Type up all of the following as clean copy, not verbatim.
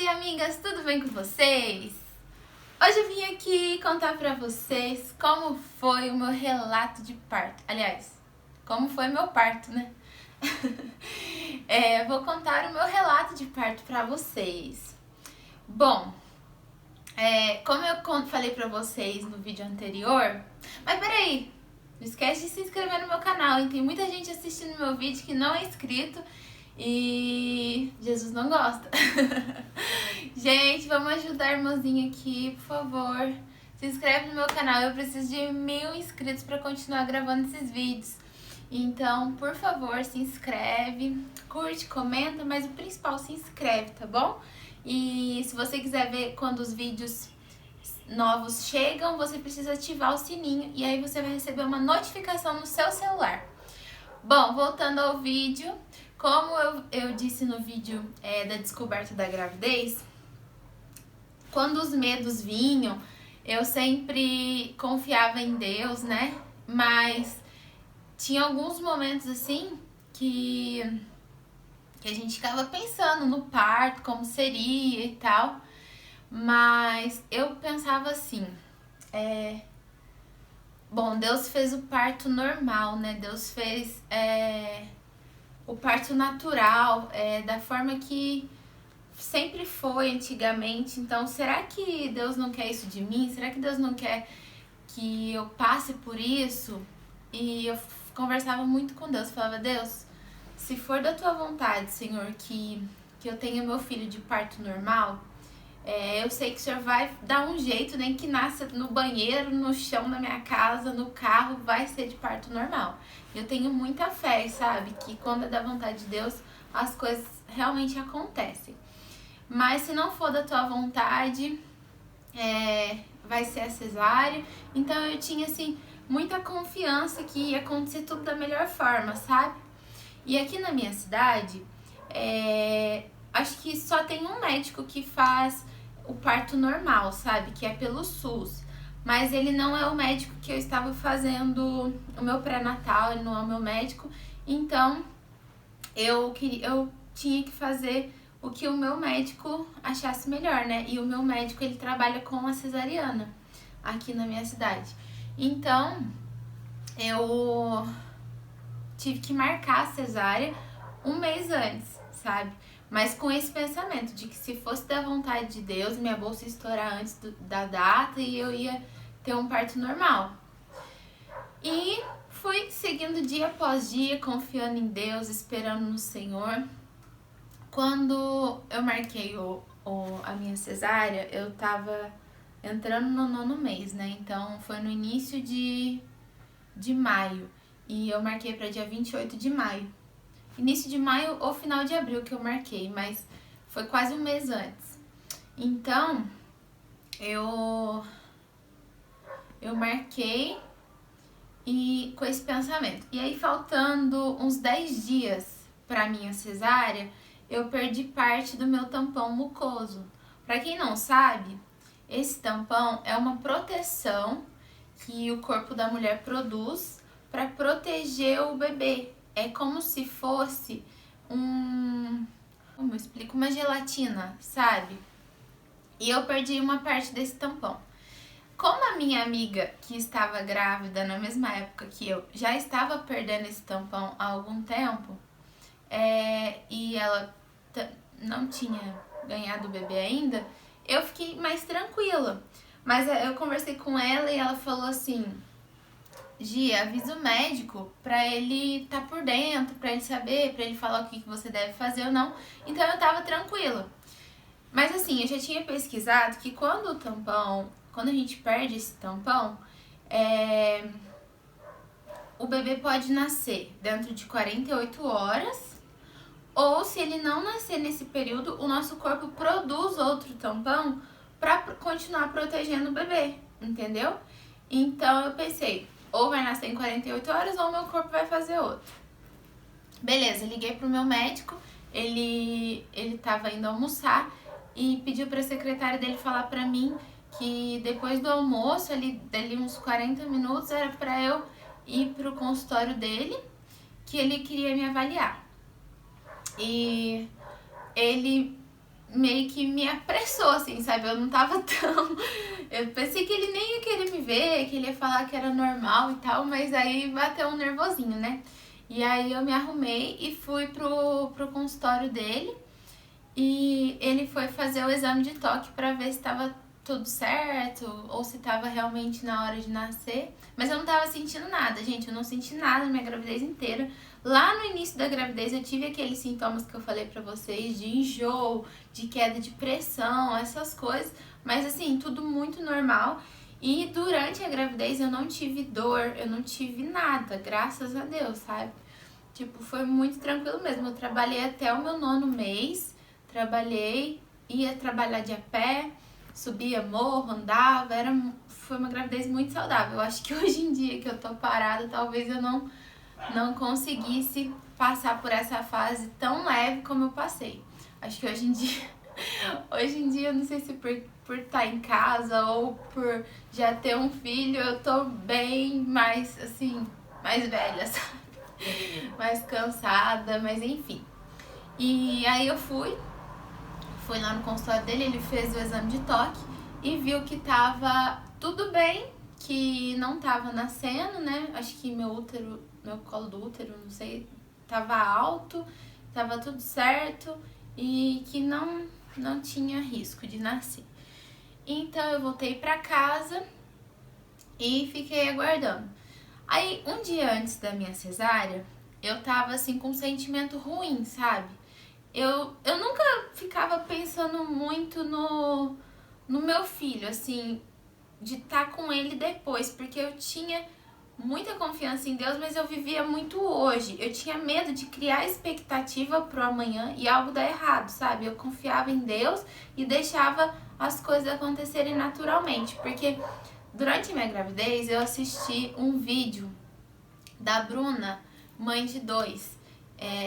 Oi, amigas, tudo bem com vocês? Hoje eu vim aqui contar pra vocês como foi o meu relato de parto. Aliás, como foi meu parto, né? Vou contar o meu relato de parto pra vocês. Bom, como eu falei pra vocês no vídeo anterior... Mas peraí, não esquece de se inscrever no meu canal, hein? Tem muita gente assistindo meu vídeo que não é inscrito e Jesus não gosta. Gente, vamos ajudar a irmãzinha aqui, por favor. Se inscreve no meu canal, eu preciso de 1000 inscritos para continuar gravando esses vídeos. Então, por favor, se inscreve, curte, comenta, mas o principal, se inscreve, tá bom? E se você quiser ver quando os vídeos novos chegam, você precisa ativar o sininho e aí você vai receber uma notificação no seu celular. Bom, voltando ao vídeo, como eu disse no vídeo da descoberta da gravidez, quando os medos vinham, eu sempre confiava em Deus, né? Mas tinha alguns momentos assim que a gente ficava pensando no parto, como seria e tal. Mas eu pensava assim, bom, Deus fez o parto normal, né? Deus fez o parto natural, da forma que sempre foi antigamente. Então, será que Deus não quer isso de mim? Será que Deus não quer que eu passe por isso? E eu conversava muito com Deus, falava, Deus, se for da tua vontade, Senhor, que eu tenha meu filho de parto normal, eu sei que o Senhor vai dar um jeito, nem que nasça no banheiro, no chão da minha casa, no carro, vai ser de parto normal. Eu tenho muita fé, sabe? Que quando é da vontade de Deus, as coisas realmente acontecem. Mas se não for da tua vontade, vai ser a cesárea. Então eu tinha, assim, muita confiança que ia acontecer tudo da melhor forma, sabe? E aqui na minha cidade, acho que só tem um médico que faz o parto normal, sabe? Que é pelo SUS. Mas ele não é o médico que eu estava fazendo o meu pré-natal, ele não é o meu médico. Então, eu tinha que fazer o que o meu médico achasse melhor, né? E o meu médico, ele trabalha com a cesariana aqui na minha cidade. Então, eu tive que marcar a cesárea um mês antes, sabe? Mas com esse pensamento de que se fosse da vontade de Deus, minha bolsa ia estourar antes da data e eu ia ter um parto normal. E fui seguindo dia após dia, confiando em Deus, esperando no Senhor. Quando eu marquei a minha cesárea, eu tava entrando no 9º mês, né? Então foi no início de maio. E eu marquei para dia 28 de maio. Início de maio ou final de abril que eu marquei, mas foi quase um mês antes. Então, eu marquei e com esse pensamento. E aí, faltando uns 10 dias para minha cesárea, eu perdi parte do meu tampão mucoso. Para quem não sabe, esse tampão é uma proteção que o corpo da mulher produz para proteger o bebê. É como se fosse como eu explico? Uma gelatina, sabe? E eu perdi uma parte desse tampão. Como a minha amiga que estava grávida na mesma época que eu já estava perdendo esse tampão há algum tempo, e ela não tinha ganhado o bebê ainda, eu fiquei mais tranquila. Mas eu conversei com ela e ela falou assim, Gi, avisa o médico pra ele tá por dentro, pra ele saber, pra ele falar o que você deve fazer ou não. Então eu tava tranquila. Mas assim, eu já tinha pesquisado que quando a gente perde esse tampão, o bebê pode nascer dentro de 48 horas, ou se ele não nascer nesse período, o nosso corpo produz outro tampão pra continuar protegendo o bebê, entendeu? Então eu pensei, ou vai nascer em 48 horas ou meu corpo vai fazer outro. Beleza, liguei pro meu médico, ele tava indo almoçar e pediu pra secretária dele falar pra mim que depois do almoço, dali uns 40 minutos, era pra eu ir pro consultório dele, que ele queria me avaliar. E ele meio que me apressou, assim, sabe? Eu não tava tão... Eu pensei que ele nem ia querer me ver, que ele ia falar que era normal e tal, mas aí bateu um nervosinho, né? E aí eu me arrumei e fui pro consultório dele. E ele foi fazer o exame de toque pra ver se tava tudo certo ou se tava realmente na hora de nascer. Mas eu não tava sentindo nada, gente. Eu não senti nada na minha gravidez inteira. Lá no início da gravidez eu tive aqueles sintomas que eu falei pra vocês, de enjoo, de queda de pressão, essas coisas. Mas assim, tudo muito normal. E durante a gravidez eu não tive dor, eu não tive nada, graças a Deus, sabe? Tipo, foi muito tranquilo mesmo. Eu trabalhei até o meu 9º mês, trabalhei, ia trabalhar de a pé, subia morro, andava, foi uma gravidez muito saudável. Eu acho que hoje em dia que eu tô parada, talvez eu não conseguisse passar por essa fase tão leve como eu passei. Acho que hoje em dia eu não sei se por estar em casa ou por já ter um filho, eu tô bem mais, assim, mais velha, sabe? Mais cansada, mas enfim. E aí eu fui lá no consultório dele, ele fez o exame de toque e viu que tava tudo bem, que não tava nascendo, né? Acho que meu colo do útero, não sei, tava alto, tava tudo certo e que não tinha risco de nascer. Então eu voltei pra casa e fiquei aguardando. Aí, um dia antes da minha cesárea, eu tava assim com um sentimento ruim, sabe? Eu nunca ficava pensando muito no meu filho, assim, de estar com ele depois, porque eu tinha muita confiança em Deus, mas eu vivia muito hoje. Eu tinha medo de criar expectativa pro amanhã e algo dar errado, sabe? Eu confiava em Deus e deixava as coisas acontecerem naturalmente, porque durante a minha gravidez eu assisti um vídeo da Bruna, mãe de 2.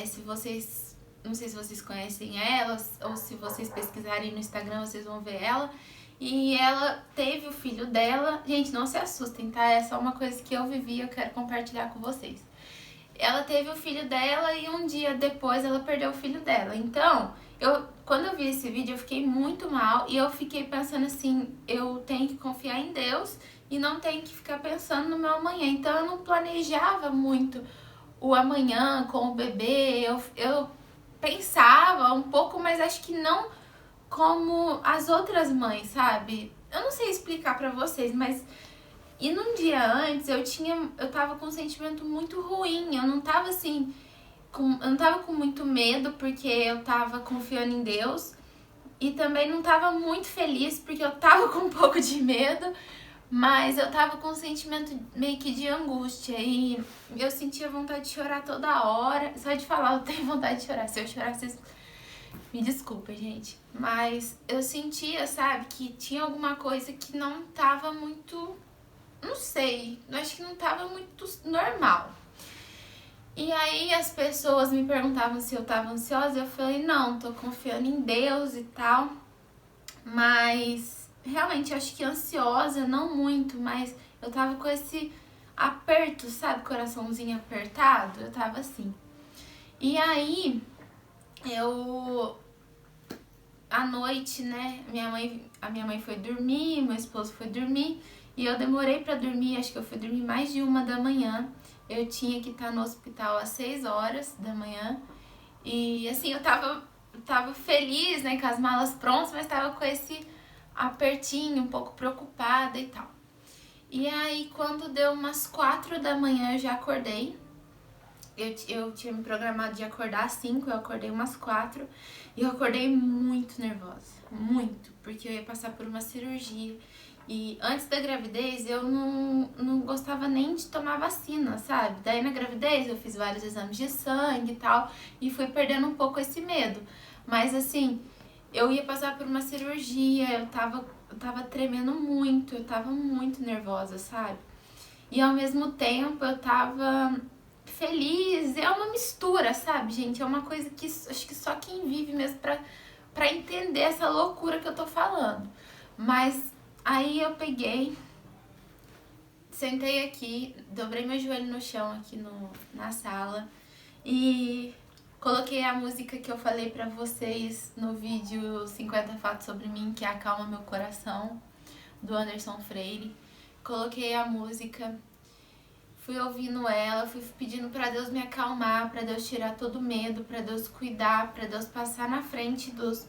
Se vocês, não sei se vocês conhecem ela ou se vocês pesquisarem no Instagram vocês vão ver ela. E ela teve o filho dela. Gente, não se assustem, tá? É só uma coisa que eu vivi e eu quero compartilhar com vocês. Ela teve o filho dela e um dia depois ela perdeu o filho dela. Então, quando eu vi esse vídeo, eu fiquei muito mal e eu fiquei pensando assim, eu tenho que confiar em Deus e não tenho que ficar pensando no meu amanhã. Então, eu não planejava muito o amanhã com o bebê. Eu pensava um pouco, mas acho que não como as outras mães, sabe? Eu não sei explicar pra vocês, mas e num dia antes eu tava com um sentimento muito ruim. Eu não tava assim, eu não tava com muito medo porque eu tava confiando em Deus e também não tava muito feliz porque eu tava com um pouco de medo, mas eu tava com um sentimento meio que de angústia e eu sentia vontade de chorar toda hora. Só de falar eu tenho vontade de chorar. Se eu chorar, vocês me desculpa, gente. Mas eu sentia, sabe, que tinha alguma coisa que não tava muito... Não sei, eu acho que não tava muito normal. E aí as pessoas me perguntavam se eu tava ansiosa, eu falei, não, tô confiando em Deus e tal. Mas realmente eu acho que ansiosa, não muito, mas eu tava com esse aperto, sabe, coraçãozinho apertado, eu tava assim. E aí à noite, né, a minha mãe foi dormir, meu esposo foi dormir e eu demorei pra dormir, acho que eu fui dormir mais de 1 da manhã. Eu tinha que estar no hospital às 6 horas da manhã e assim, eu tava feliz, né, com as malas prontas, mas tava com esse apertinho, um pouco preocupada e tal. E aí, quando deu umas 4 da manhã, eu já acordei. Eu tinha me programado de acordar às 5, eu acordei umas 4 e eu acordei muito nervosa, muito, porque eu ia passar por uma cirurgia e antes da gravidez eu não gostava nem de tomar vacina, sabe? Daí na gravidez eu fiz vários exames de sangue e tal e fui perdendo um pouco esse medo, mas assim, eu ia passar por uma cirurgia, eu tava tremendo muito, eu tava muito nervosa, sabe? E ao mesmo tempo eu tava feliz, é uma mistura, sabe, gente? É uma coisa que acho que só quem vive mesmo pra entender essa loucura que eu tô falando. Mas aí eu peguei, sentei aqui, dobrei meu joelho no chão aqui na sala e Coloquei a música que eu falei pra vocês no vídeo 50 Fatos Sobre Mim, que é Acalma Meu Coração, do Anderson Freire. Coloquei a música, fui ouvindo ela, fui pedindo pra Deus me acalmar, pra Deus tirar todo o medo, pra Deus cuidar, pra Deus passar na frente dos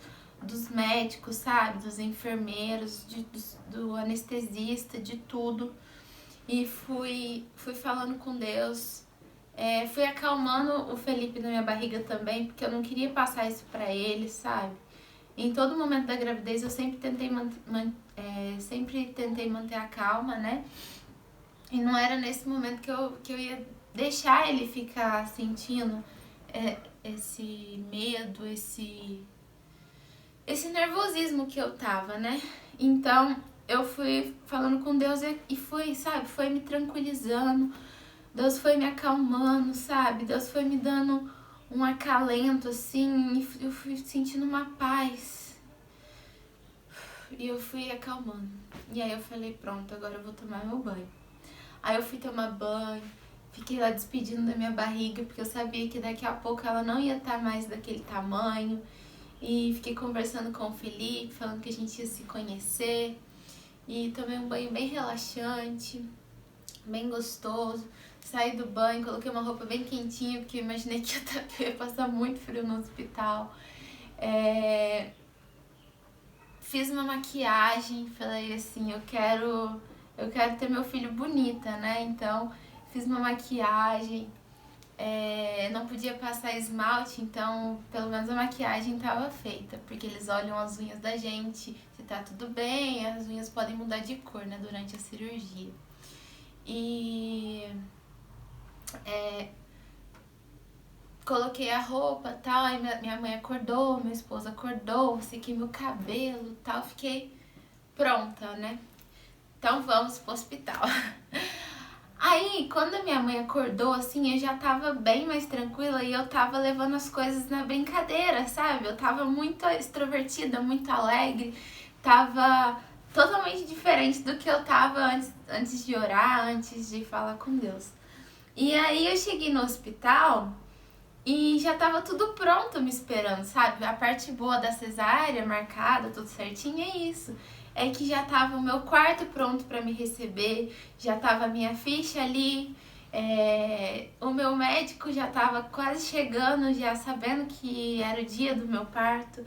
médicos, sabe? Dos enfermeiros, do anestesista, de tudo. E fui falando com Deus. Fui acalmando o Felipe na minha barriga também, porque eu não queria passar isso pra ele, sabe? Em todo momento da gravidez eu sempre tentei manter a calma, né? E não era nesse momento que eu ia deixar ele ficar sentindo esse medo, esse nervosismo que eu tava, né? Então eu fui falando com Deus e fui, sabe, foi me tranquilizando. Deus foi me acalmando, sabe? Deus foi me dando um acalento, assim, e eu fui sentindo uma paz. E eu fui acalmando. E aí eu falei, pronto, agora eu vou tomar meu banho. Aí eu fui tomar banho, fiquei lá despedindo da minha barriga, porque eu sabia que daqui a pouco ela não ia estar mais daquele tamanho. E fiquei conversando com o Felipe, falando que a gente ia se conhecer. E tomei um banho bem relaxante, bem gostoso. Saí do banho, coloquei uma roupa bem quentinha, porque eu imaginei que eu ia passar muito frio no hospital. Fiz uma maquiagem, falei assim, eu quero ter meu filho bonita, né? Então, fiz uma maquiagem, não podia passar esmalte, então pelo menos a maquiagem estava feita, porque eles olham as unhas da gente, se tá tudo bem, as unhas podem mudar de cor, né, durante a cirurgia. E coloquei a roupa e tal, aí minha mãe acordou, minha esposa acordou, sequei meu cabelo e tal, fiquei pronta, né? Então vamos pro hospital. Aí, quando a minha mãe acordou, assim, eu já tava bem mais tranquila e eu tava levando as coisas na brincadeira, sabe? Eu tava muito extrovertida, muito alegre, tava totalmente diferente do que eu tava antes de orar, antes de falar com Deus. E aí eu cheguei no hospital e já tava tudo pronto me esperando, sabe? A parte boa da cesárea, marcada, tudo certinho, é isso. É que já tava o meu quarto pronto pra me receber, já tava a minha ficha ali, o meu médico já tava quase chegando, já sabendo que era o dia do meu parto.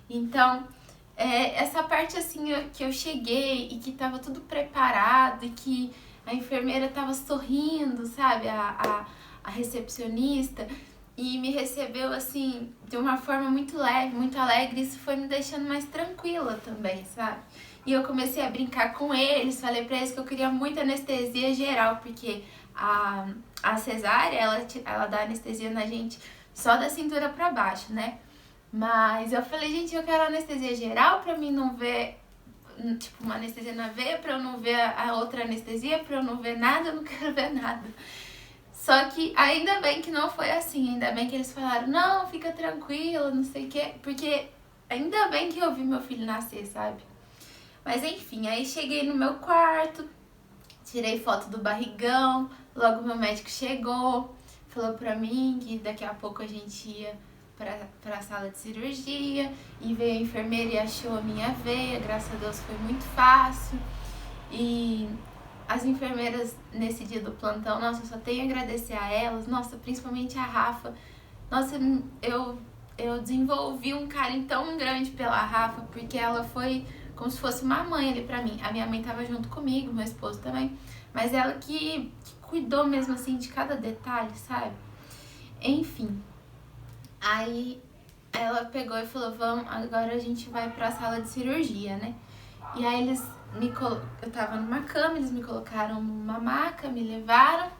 Então, essa parte assim que eu cheguei e que tava tudo preparado e que a enfermeira tava sorrindo, sabe? A recepcionista, e me recebeu assim de uma forma muito leve, muito alegre. Isso foi me deixando mais tranquila também, sabe? E eu comecei a brincar com eles, falei pra eles que eu queria muito anestesia geral, porque a cesárea, ela dá anestesia na gente só da cintura pra baixo, né? Mas eu falei, gente, eu quero anestesia geral pra mim não ver, tipo, uma anestesia na veia, pra eu não ver a outra anestesia, pra eu não ver nada, eu não quero ver nada. Só que ainda bem que não foi assim, ainda bem que eles falaram, não, fica tranquila, não sei o quê, porque ainda bem que eu vi meu filho nascer, sabe? Mas enfim, aí cheguei no meu quarto, tirei foto do barrigão, logo meu médico chegou, falou pra mim que daqui a pouco a gente ia pra sala de cirurgia, e veio a enfermeira e achou a minha veia, graças a Deus foi muito fácil. E as enfermeiras nesse dia do plantão, nossa, eu só tenho a agradecer a elas, nossa, principalmente a Rafa. Nossa, eu desenvolvi um carinho tão grande pela Rafa, porque ela foi como se fosse uma mãe ali pra mim. A minha mãe tava junto comigo, meu esposo também, mas ela que cuidou mesmo assim de cada detalhe, sabe? Enfim, aí ela pegou e falou, vamos, agora a gente vai pra sala de cirurgia, né? E aí eu tava numa cama, eles me colocaram numa maca, me levaram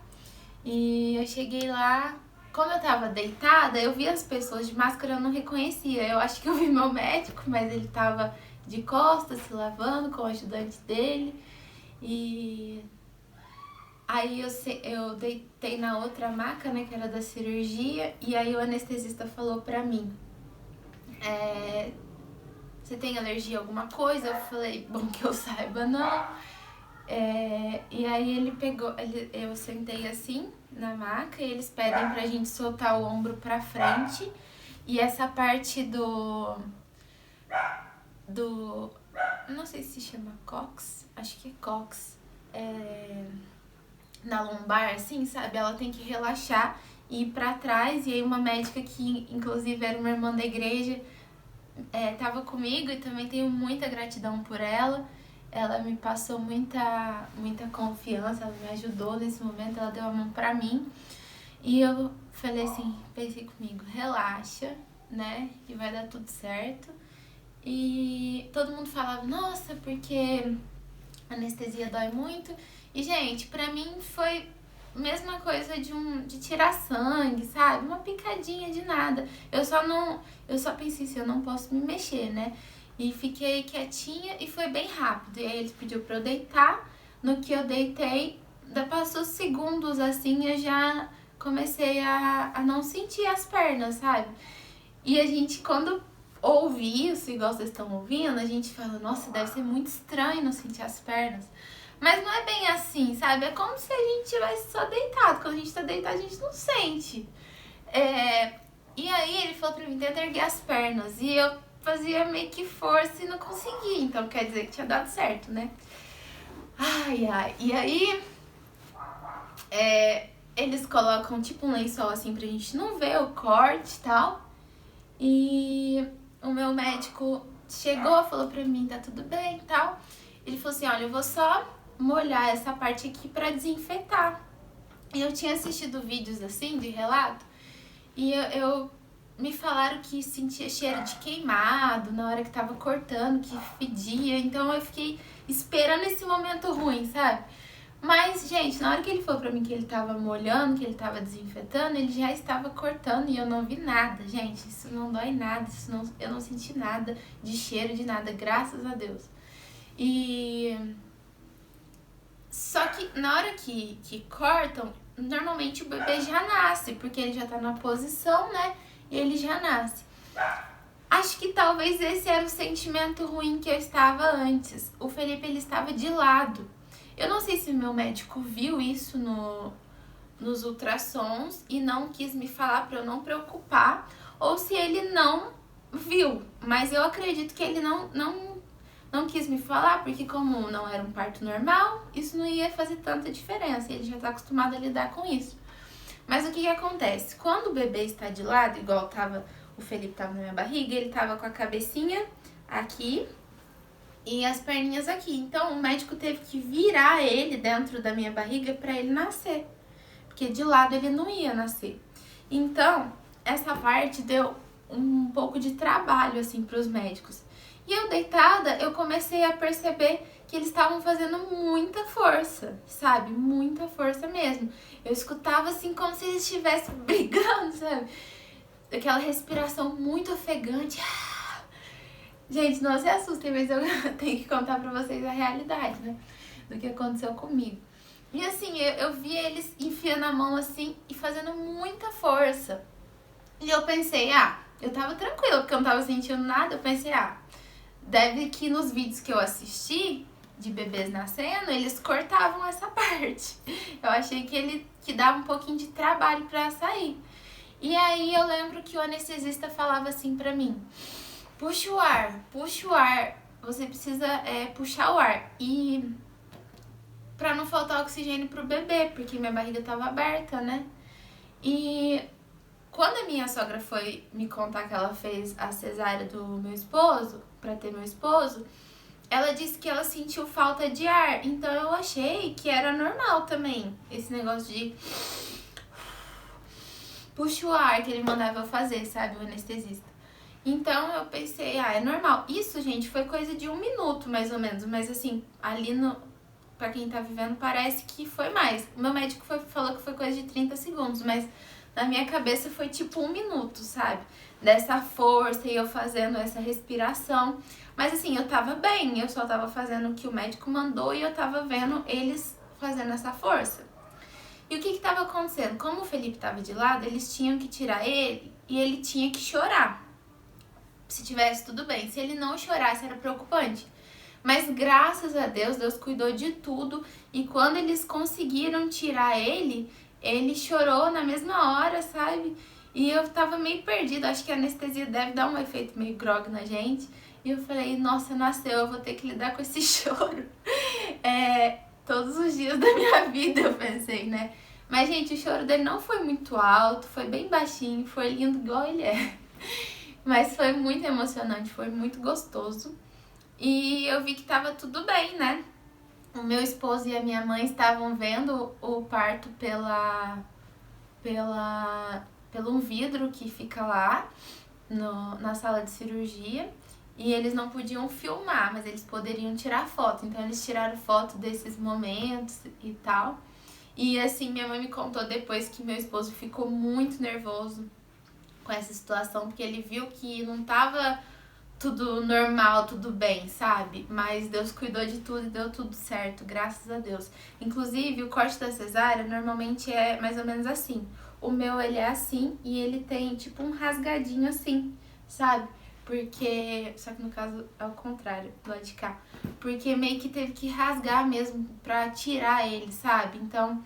e eu cheguei lá. Como eu tava deitada, eu vi as pessoas de máscara, eu não reconhecia. Eu acho que eu vi meu médico, mas ele tava de costas, se lavando com o ajudante dele. E aí eu deitei na outra maca, né, que era da cirurgia, e aí o anestesista falou pra mim, você tem alergia a alguma coisa? Eu falei, bom que eu saiba, não. E aí ele pegou, eu sentei assim na maca e eles pedem pra gente soltar o ombro pra frente. E essa parte não sei se chama cox, acho que é cox, na lombar, assim, sabe? Ela tem que relaxar e ir pra trás. E aí uma médica que, inclusive, era uma irmã da igreja, tava comigo e também tenho muita gratidão por ela. Ela me passou muita confiança, ela me ajudou nesse momento, ela deu a mão pra mim. E eu falei assim, pensei comigo, relaxa, né? E vai dar tudo certo. E todo mundo falava, nossa, porque anestesia dói muito. E, gente, pra mim foi a mesma coisa de tirar sangue, sabe? Uma picadinha de nada. Eu só pensei assim, eu não posso me mexer, né? E fiquei quietinha e foi bem rápido. E aí eles pediu pra eu deitar. No que eu deitei, passou segundos assim, eu já comecei a não sentir as pernas, sabe? E a gente, quando ouve isso, igual vocês estão ouvindo, a gente fala, nossa, deve ser muito estranho não sentir as pernas. Mas não é bem assim, sabe? É como se a gente tivesse só deitado. Quando a gente tá deitado, a gente não sente. E aí ele falou pra mim, tenta erguer as pernas. E eu fazia meio que força e não conseguia. Então quer dizer que tinha dado certo, né? Ai, ai. E aí eles colocam tipo um lençol assim pra gente não ver o corte e tal. E o meu médico chegou, falou pra mim, tá tudo bem e tal. Ele falou assim, olha, eu vou só molhar essa parte aqui pra desinfetar. E eu tinha assistido vídeos assim, de relato, e eu me falaram que sentia cheiro de queimado na hora que tava cortando, que fedia. Então eu fiquei esperando esse momento ruim, sabe? Mas, gente, na hora que ele falou pra mim que ele tava molhando, que ele tava desinfetando, ele já estava cortando e eu não vi nada. Gente, isso não dói nada, eu não senti nada de cheiro, de nada, graças a Deus. Só que na hora que cortam, normalmente o bebê já nasce, porque ele já tá na posição, né? E ele já nasce. Acho que talvez esse era o sentimento ruim que eu estava antes. O Felipe, ele estava de lado. Eu não sei se o meu médico viu isso nos ultrassons e não quis me falar para eu não preocupar, ou se ele não viu. Mas eu acredito que ele não quis me falar, porque como não era um parto normal, isso não ia fazer tanta diferença. Ele já tá acostumado a lidar com isso. Mas o que acontece? Quando o bebê está de lado, igual o Felipe tava na minha barriga, ele tava com a cabecinha aqui e as perninhas aqui. Então o médico teve que virar ele dentro da minha barriga para ele nascer, porque de lado ele não ia nascer. Então essa parte deu um pouco de trabalho assim para os médicos. E eu deitada, eu comecei a perceber que eles estavam fazendo muita força, sabe? Muita força mesmo. Eu escutava assim como se eles estivessem brigando, sabe? Aquela respiração muito ofegante. Gente, não se assustem, mas eu tenho que contar pra vocês a realidade, né? Do que aconteceu comigo. E assim, eu vi eles enfiando a mão assim e fazendo muita força. E eu pensei, eu tava tranquila, porque eu não tava sentindo nada. Eu pensei, deve que nos vídeos que eu assisti de bebês nascendo, eles cortavam essa parte. Eu achei que dava um pouquinho de trabalho pra sair. E aí eu lembro que o anestesista falava assim pra mim, puxa o ar, você precisa puxar o ar. E pra não faltar oxigênio pro bebê, porque minha barriga tava aberta, né? E quando a minha sogra foi me contar que ela fez a cesárea do meu esposo, pra ter meu esposo, ela disse que ela sentiu falta de ar. Então eu achei que era normal também, esse negócio de puxa o ar que ele mandava eu fazer, sabe, o anestesista. Então eu pensei, é normal. Isso, gente, foi coisa de 1 minuto, mais ou menos. Mas assim, ali pra quem tá vivendo, parece que foi mais. O meu médico falou que foi coisa de 30 segundos, mas na minha cabeça foi tipo 1 minuto, sabe? Dessa força e eu fazendo essa respiração. Mas assim, eu tava bem, eu só tava fazendo o que o médico mandou e eu tava vendo eles fazendo essa força. E o que tava acontecendo? Como o Felipe tava de lado, eles tinham que tirar ele e ele tinha que chorar. Se tivesse tudo bem. Se ele não chorasse, era preocupante. Mas graças a Deus, Deus cuidou de tudo. E quando eles conseguiram tirar ele chorou na mesma hora, sabe? E eu tava meio perdida, acho que a anestesia deve dar um efeito meio grog na gente. E eu falei, nossa, nasceu, eu vou ter que lidar com esse choro todos os dias da minha vida, eu pensei, né? Mas, gente, o choro dele não foi muito alto, foi bem baixinho, foi lindo igual ele é. Mas foi muito emocionante, foi muito gostoso. E eu vi que tava tudo bem, né? O meu esposo e a minha mãe estavam vendo o parto pelo um vidro que fica lá na sala de cirurgia. E eles não podiam filmar, mas eles poderiam tirar foto. Então eles tiraram foto desses momentos e tal. E assim, minha mãe me contou depois que meu esposo ficou muito nervoso com essa situação, porque ele viu que não tava tudo normal, tudo bem, sabe? Mas Deus cuidou de tudo e deu tudo certo, graças a Deus. Inclusive, o corte da cesárea normalmente é mais ou menos assim. O meu, ele é assim e ele tem tipo um rasgadinho assim, sabe? Porque, só que no caso é o contrário, do lado de cá. Porque meio que teve que rasgar mesmo pra tirar ele, sabe? Então,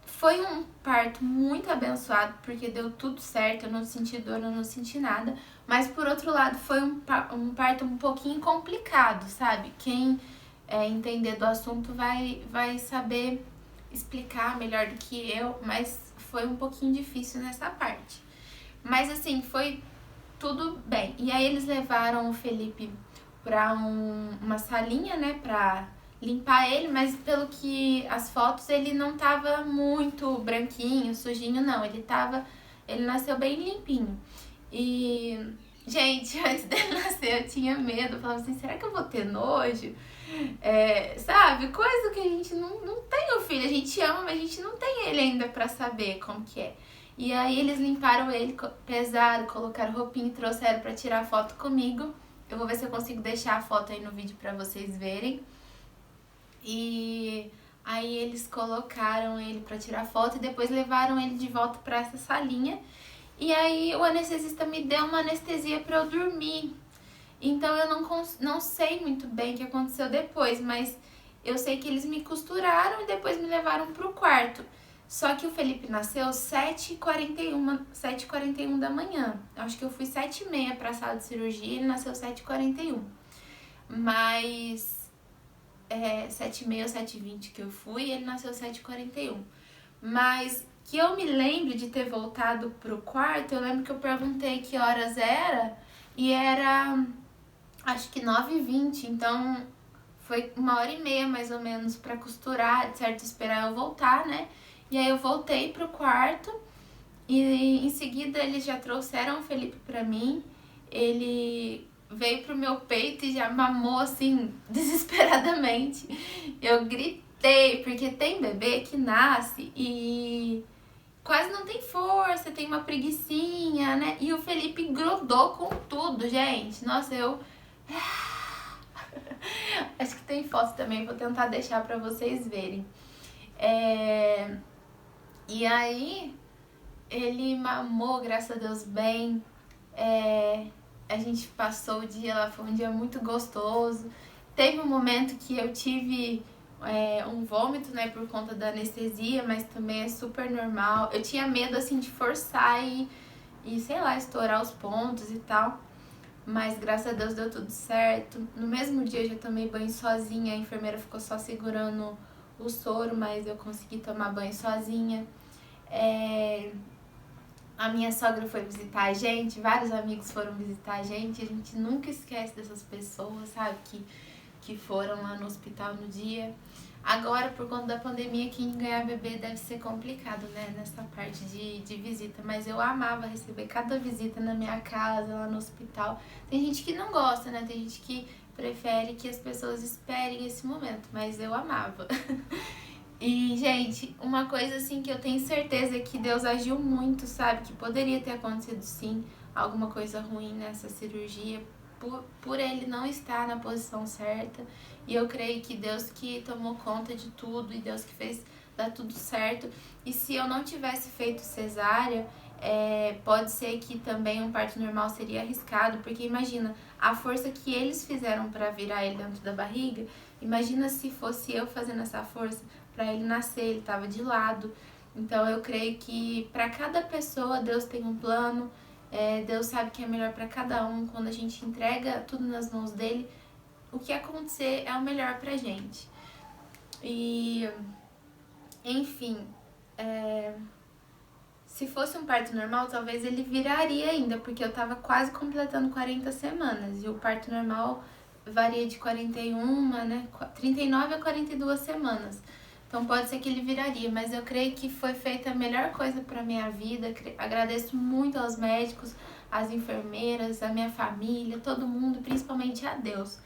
foi um parto muito abençoado, porque deu tudo certo, eu não senti dor, eu não senti nada. Mas, por outro lado, foi um parto um pouquinho complicado, sabe? Quem entender do assunto vai saber explicar melhor do que eu, mas foi um pouquinho difícil nessa parte. Mas, assim, foi tudo bem. E aí eles levaram o Felipe pra uma salinha, né, pra limpar ele, mas pelo que as fotos ele não tava muito branquinho, sujinho, não. Ele nasceu bem limpinho. E, gente, antes dele nascer eu tinha medo, eu falava assim, será que eu vou ter nojo? Sabe, coisa que a gente não tem o filho, a gente ama, mas a gente não tem ele ainda pra saber como que é. E aí eles limparam ele, pesaram, colocaram roupinha e trouxeram pra tirar foto comigo. Eu vou ver se eu consigo deixar a foto aí no vídeo pra vocês verem. E aí eles colocaram ele pra tirar foto e depois levaram ele de volta pra essa salinha. E aí o anestesista me deu uma anestesia pra eu dormir. Então eu não sei muito bem o que aconteceu depois, mas eu sei que eles me costuraram e depois me levaram pro quarto. Só que o Felipe nasceu 7h41 da manhã. Acho que eu fui 7h30 pra sala de cirurgia e ele nasceu 7h41. Mas 7h30 ou 7h20 que eu fui e ele nasceu 7h41. Mas que eu me lembro de ter voltado pro quarto, eu lembro que eu perguntei que horas era e era acho que 9h20, então foi 1h30 mais ou menos pra costurar, de certo, esperar eu voltar, né? E aí eu voltei pro quarto e em seguida eles já trouxeram o Felipe pra mim. Ele veio pro meu peito e já mamou assim, desesperadamente. Eu gritei, porque tem bebê que nasce e quase não tem força, tem uma preguicinha, né? E o Felipe grudou com tudo, gente. Nossa, eu... Acho que tem foto também, vou tentar deixar pra vocês verem. E aí, ele mamou, graças a Deus, bem. A gente passou o dia lá, foi um dia muito gostoso. Teve um momento que eu tive um vômito, né, por conta da anestesia, mas também é super normal. Eu tinha medo, assim, de forçar e sei lá, estourar os pontos e tal. Mas graças a Deus deu tudo certo. No mesmo dia eu já tomei banho sozinha, a enfermeira ficou só segurando o soro, mas eu consegui tomar banho sozinha. A minha sogra foi visitar a gente, vários amigos foram visitar a gente nunca esquece dessas pessoas, sabe, que foram lá no hospital no dia. Agora, por conta da pandemia, quem ganhar bebê deve ser complicado, né, nessa parte de visita, mas eu amava receber cada visita na minha casa, lá no hospital. Tem gente que não gosta, né, tem gente que prefere que as pessoas esperem esse momento, mas eu amava. E, gente, uma coisa assim que eu tenho certeza é que Deus agiu muito, sabe? Que poderia ter acontecido sim alguma coisa ruim nessa cirurgia por ele não estar na posição certa. E eu creio que Deus que tomou conta de tudo e Deus que fez dar tudo certo. E se eu não tivesse feito cesárea, Pode ser que também um parto normal seria arriscado, porque imagina a força que eles fizeram para virar ele dentro da barriga. Imagina se fosse eu fazendo essa força para ele nascer, ele estava de lado. Então eu creio que para cada pessoa Deus tem um plano, Deus sabe que é melhor para cada um. Quando a gente entrega tudo nas mãos dele, o que acontecer é o melhor pra gente. E, enfim, se fosse um parto normal, talvez ele viraria ainda, porque eu tava quase completando 40 semanas. E o parto normal varia de 41, né? 39 a 42 semanas. Então pode ser que ele viraria, mas eu creio que foi feita a melhor coisa pra minha vida. Agradeço muito aos médicos, às enfermeiras, à minha família, todo mundo, principalmente a Deus,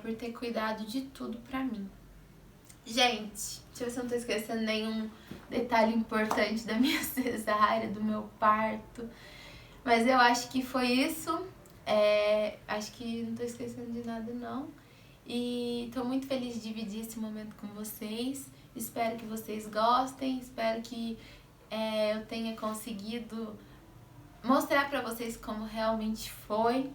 por ter cuidado de tudo pra mim. Gente, deixa eu ver se eu não tô esquecendo nenhum detalhe importante da minha cesárea, do meu parto. Mas eu acho que foi isso. Acho que não tô esquecendo de nada, não. E tô muito feliz de dividir esse momento com vocês. Espero que vocês gostem. Espero que eu tenha conseguido mostrar pra vocês como realmente foi,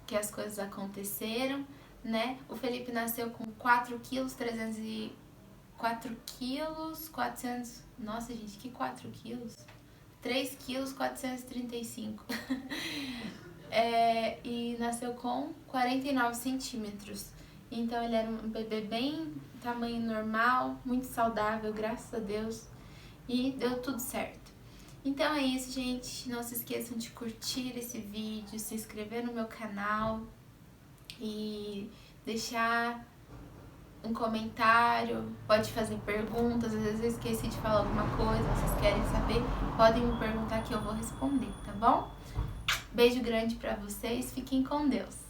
que as coisas aconteceram, né? O Felipe nasceu com 4 quilos, 4 quilos, 400... Nossa, gente, que 4 quilos? 3 quilos, 435. E nasceu com 49 centímetros. Então ele era um bebê bem tamanho normal, muito saudável, graças a Deus. E deu tudo certo. Então é isso, gente. Não se esqueçam de curtir esse vídeo, se inscrever no meu canal e deixar um comentário. Pode fazer perguntas, às vezes eu esqueci de falar alguma coisa, vocês querem saber, podem me perguntar que eu vou responder, tá bom? Beijo grande pra vocês, fiquem com Deus.